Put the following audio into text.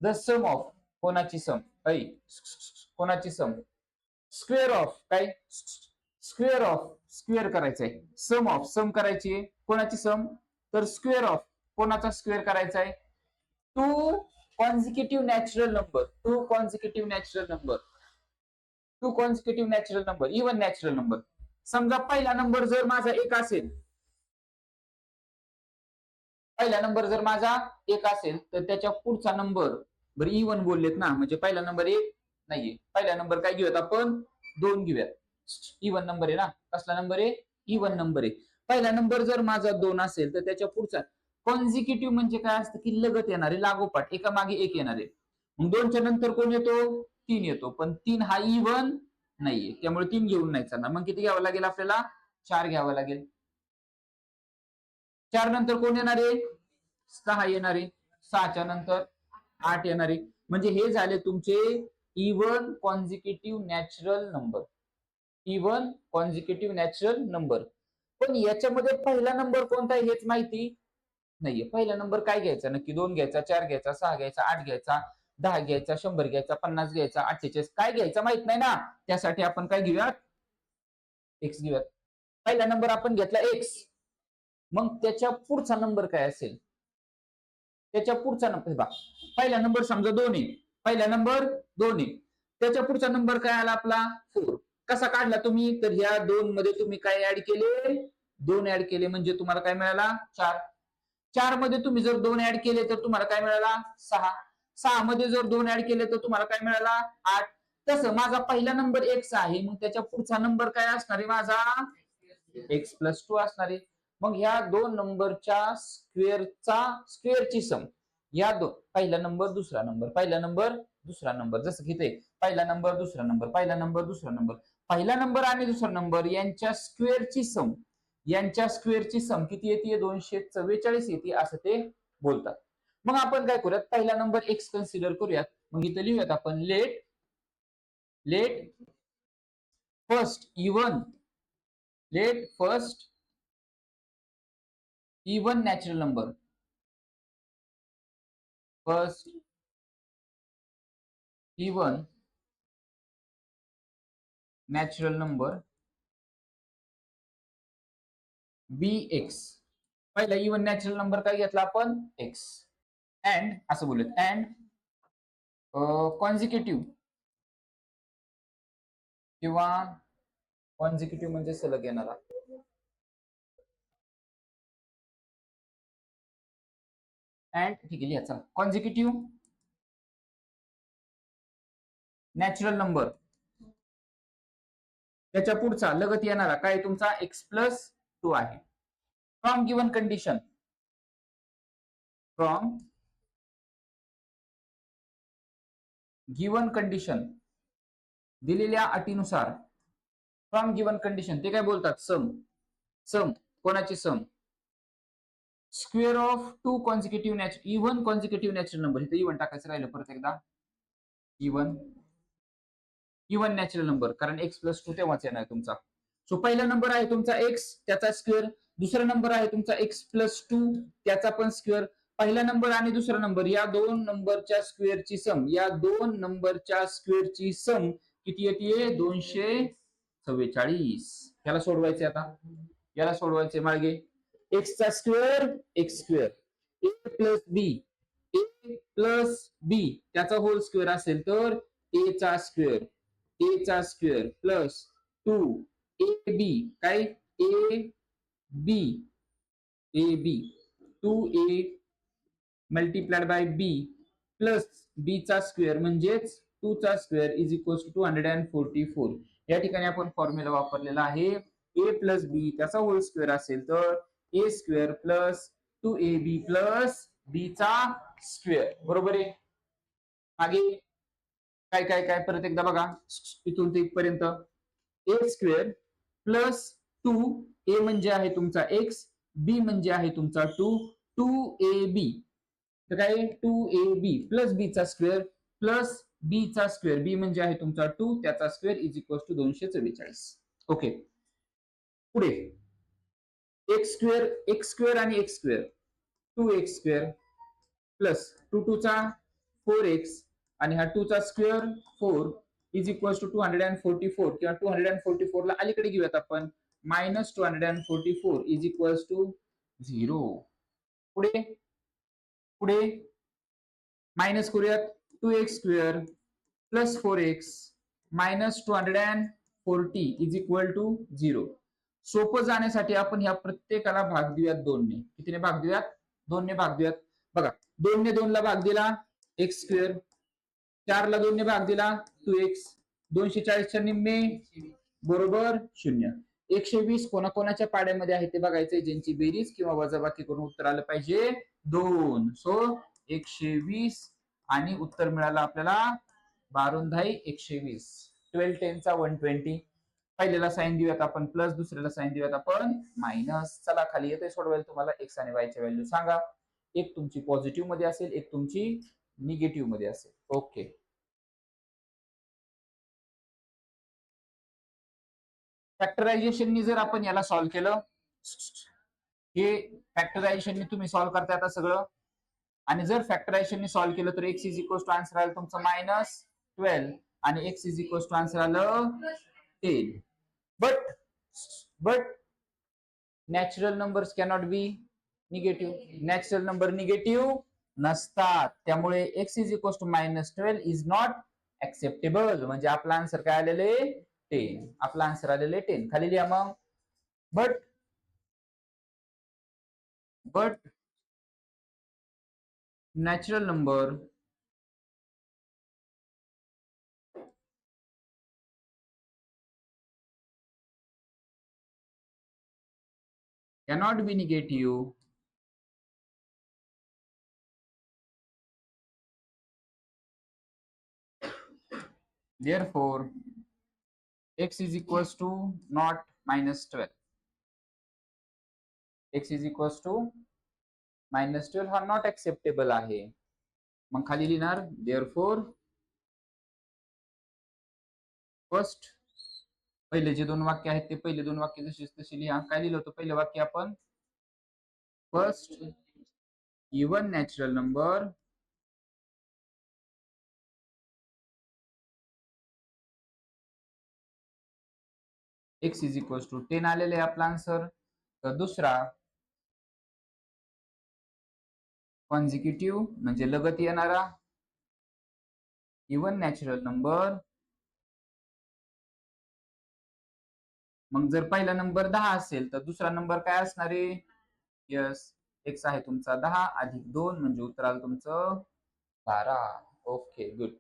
The some of कोणाची सम कोणाची sum square of काय स्क्वेअर ऑफ स्क्वेअर करायचंय सम ऑफ सम करायची आहे कोणाची सम तर स्क्वेअर ऑफ कोणाचा स्क्वेअर करायचा आहे two consecutive natural number two consecutive natural number two consecutive natural number even natural number समजा पहिला नंबर जर माझा एक असेल पहिला नंबर जर माझा एक असेल तर त्याच्या पुढचा नंबर बरं इव्हन बोललेत ना म्हणजे पहिला नंबर एक नाहीये पहिला नंबर काय घेऊयात आपण दोन घेऊयात इव्हन नंबर आहे ना कसला नंबर आहे इव्हन नंबर आहे पहिला नंबर जर माझा दोन असेल तर त्याच्या पुढचा कॉन्झिक्युटिव्ह म्हणजे काय असतं की लगत येणारे लागोपाठ एका मागे एक येणारे मग दोनच्या नंतर कोण येतो तीन येतो पण तीन हा इव्हन नाहीये त्यामुळे तीन घेऊन नाही चालणार मग किती घ्यावं लागेल आपल्याला चार घ्यावं लागेल चार नंतर कोण येणार आहे सहा येणारे सहाच्या नंतर आठ येणारे म्हणजे हे झाले तुमचे even consecutive natural number even consecutive natural number पण याच्यामध्ये पहिला नंबर कोणता आहे हेच माहिती नाहीये पहिला नंबर काय घ्यायचा नक्की दोन घ्यायचा चार घ्यायचा सहा घ्यायचा आठ घ्यायचा 10 घ्यायचा 100 घ्यायचा 50 घ्यायचा 48 काय घ्यायचा माहित नाही ना त्यासाठी आपण काय घेऊयात एक्स घेऊयात पहिला नंबर आपण घेतला एक्स मग त्याच्या पुढचा नंबर काय असेल त्याच्या पुढचा नंबर पहिला नंबर समजा दोन आहे पहिला नंबर दोन आहे त्याच्या पुढचा नंबर काय आला आपला 4 कसा काढला तुम्ही तर ह्या दोन मध्ये तुम्ही काय ऍड केले दोन ऍड केले म्हणजे तुम्हाला काय मिळाला चार चार मध्ये तुम्ही जर दोन ऍड केले तर तुम्हाला काय मिळाला सहा सहा मध्ये जर दोन ऍड केले तर तुम्हाला काय मिळाला आठ तसं माझा पहिला नंबर एक्स आहे मग त्याच्या पुढचा नंबर काय असणार आहे माझा एक्स प्लस टू असणार आहे मग ह्या दोन नंबरच्या स्क्वेअरची सम या दोन पहिला नंबर दुसरा नंबर पहिला नंबर दुसरा नंबर जसं की ते पहिला नंबर दुसरा नंबर पहिला नंबर दुसरा नंबर पहिला नंबर आणि दुसरा नंबर यांच्या स्क्वेअरची सम किती येते 244 येते असं ते बोलतात मग आपण काय करूयात पहिला नंबर एक्स कन्सिडर करूयात मग इथं लिहूयात आपण let first even natural number first even natural number be x पहिला इवन नॅचरल नंबर काय घेतला आपण एक्स अँड असं बोलूयात अँड कॉन्झिक्युटिव्ह किंवा कॉन्झिक्युटिव्ह म्हणजे सलग येणारा अँड ठीक आहे लिहायचा कॉन्झिक्युटिव्ह नॅचरल नंबर त्याच्या पुढचा लगत येणारा काय तुमचा एक्स प्लस टू आहे from given condition from given condition दिलेल्या अटीनुसार फ्रॉम गिवन कंडिशन ते काय बोलतात सम कोणाची sum square of two consecutive natural even consecutive natural number इथे इव्हन टाकायचं राहिलं परत एकदा इव्हन नॅचरल नंबर कारण एक्स प्लस टू तेव्हाच येणार तुमचा सो पहिला नंबर आहे तुमचा एक्स त्याचा स्क्वेअर दुसरा नंबर आहे तुमचा एक्स प्लस टू त्याचा पण स्क्वेअर पहिला नंबर आणि दुसरा नंबर या दोन नंबरच्या स्क्वेअरची सम किती येते 244 याला सोडवायचे आता याला सोडवायचे मागे एक्सचा स्क्वेअर एक्स स्क्वेअर ए प्लस बी त्याचा होल स्क्वेअर असेल तर ए चा स्क्वेअर प्लस 2ab काय a b 2a multiplied by b plus b चा स्क्वेअर म्हणजेच 2 चा स्क्वेअर इज इक्वल टू 244 या ठिकाणी आपण फॉर्म्युला वापरलेला आहे ए प्लस बी त्याचा होल स्क्वेअर असेल तर ए square plus 2ab plus b चा स्क्वेअर बरोबर आहे मागे काय काय काय परत एकदा बघा इथून ते इथपर्यंत ए स्क्वेअर प्लस 2 ए म्हणजे आहे तुमचा एक्स बी म्हणजे आहे तुमचा 2ab तर काय 2ab प्लस बी चा स्क्वेअर प्लस बी चा स्क्वेअर बी म्हणजे आहे तुमचा 2 त्याचा square is equal to 244 okay पुढे एक्स स्क्वेअर आणि x square 2x square plus 2 2 चा 4x आणि हा 2 चा स्क्वेअर 4 इज इक्वल टू 244 किंवा 244 ला अलीकडे घेऊयात आपण मायनस 244 इज इक्वल टू 0. पुढे पुढे मायनस करूयात 2x square plus 4x minus 240 is equal to 0. सोपं जाण्यासाठी आपण ह्या प्रत्येकाला भाग देऊयात 2 ने. कितीने भाग देऊयात? 2 ने भाग देऊयात. बघा 2 ने 2 ला भाग दिला एक्स स्क्वेअर, 4 ला 2 ने भाग दिला 2x, 240 च्या निम्मे बरोबर 0. 120 कोणाकोणाच्या पाड्यामध्ये आहे ते बघायचंय, ज्यांची बेरीज किंवा वजाबाकी करून उत्तर आलं पाहिजे 2. सो 120 आणि उत्तर मिळालं आपल्याला 12×120. 12 10 चा 120. पहिल्याला साइन देऊयात आपण प्लस, दुसऱ्याला साइन देऊयात आपण मायनस. चला खाली येते सोडवायला तुम्हाला एक्स आणि वाय च्या व्हॅल्यू सांगा. एक तुमची पॉझिटिव्ह मध्ये असेल, एक तुमची निगेटिव्ह मध्ये असेल. ओके. फॅक्टरायझेशननी जर आपण याला सॉल्व्ह केलं, हे फॅक्टरायझेशननी तुम्ही सॉल्व्ह करता आता सगळं, आणि जर फॅक्टरायझेशननी सॉल्व्ह केलं तर x is equal to answer आलं तुमचं -12 आणि x is equal to answer आलं 10. But natural numbers cannot be negative. Natural number negative नसतात, त्यामुळे x is equal to -12 is not acceptable. म्हणजे आपला आन्सर काय आलेले 10. आपला आन्सर आलेले 10. खाली लिहा मग. But natural number cannot be negative. Therefore, x is equals to not -12. x is equals to -12 हा नॉट ऍक्सेप्टेबल आहे. मग खाली लिहिणार therefore फर्स्ट, पहिले जे 2 वाक्य आहेत ते पहिले 2 वाक्य जशीच तशी लिहा. काय लिहिलं होतं पहिलं वाक्य आपण? First even natural number x is equal to 10 आलेले आहे आपला आन्सर. तर दुसरा कॉन्झिक्युटिव्ह म्हणजे लगत येणारा इवन नॅचरल नंबर. मग जर पहिला नंबर 10 असेल तर दुसरा नंबर काय असणार आहे? यस, एक्स आहे तुमचा 10 अधिक 2 म्हणजे उत्तर आलं तुमचं 12. Okay, good.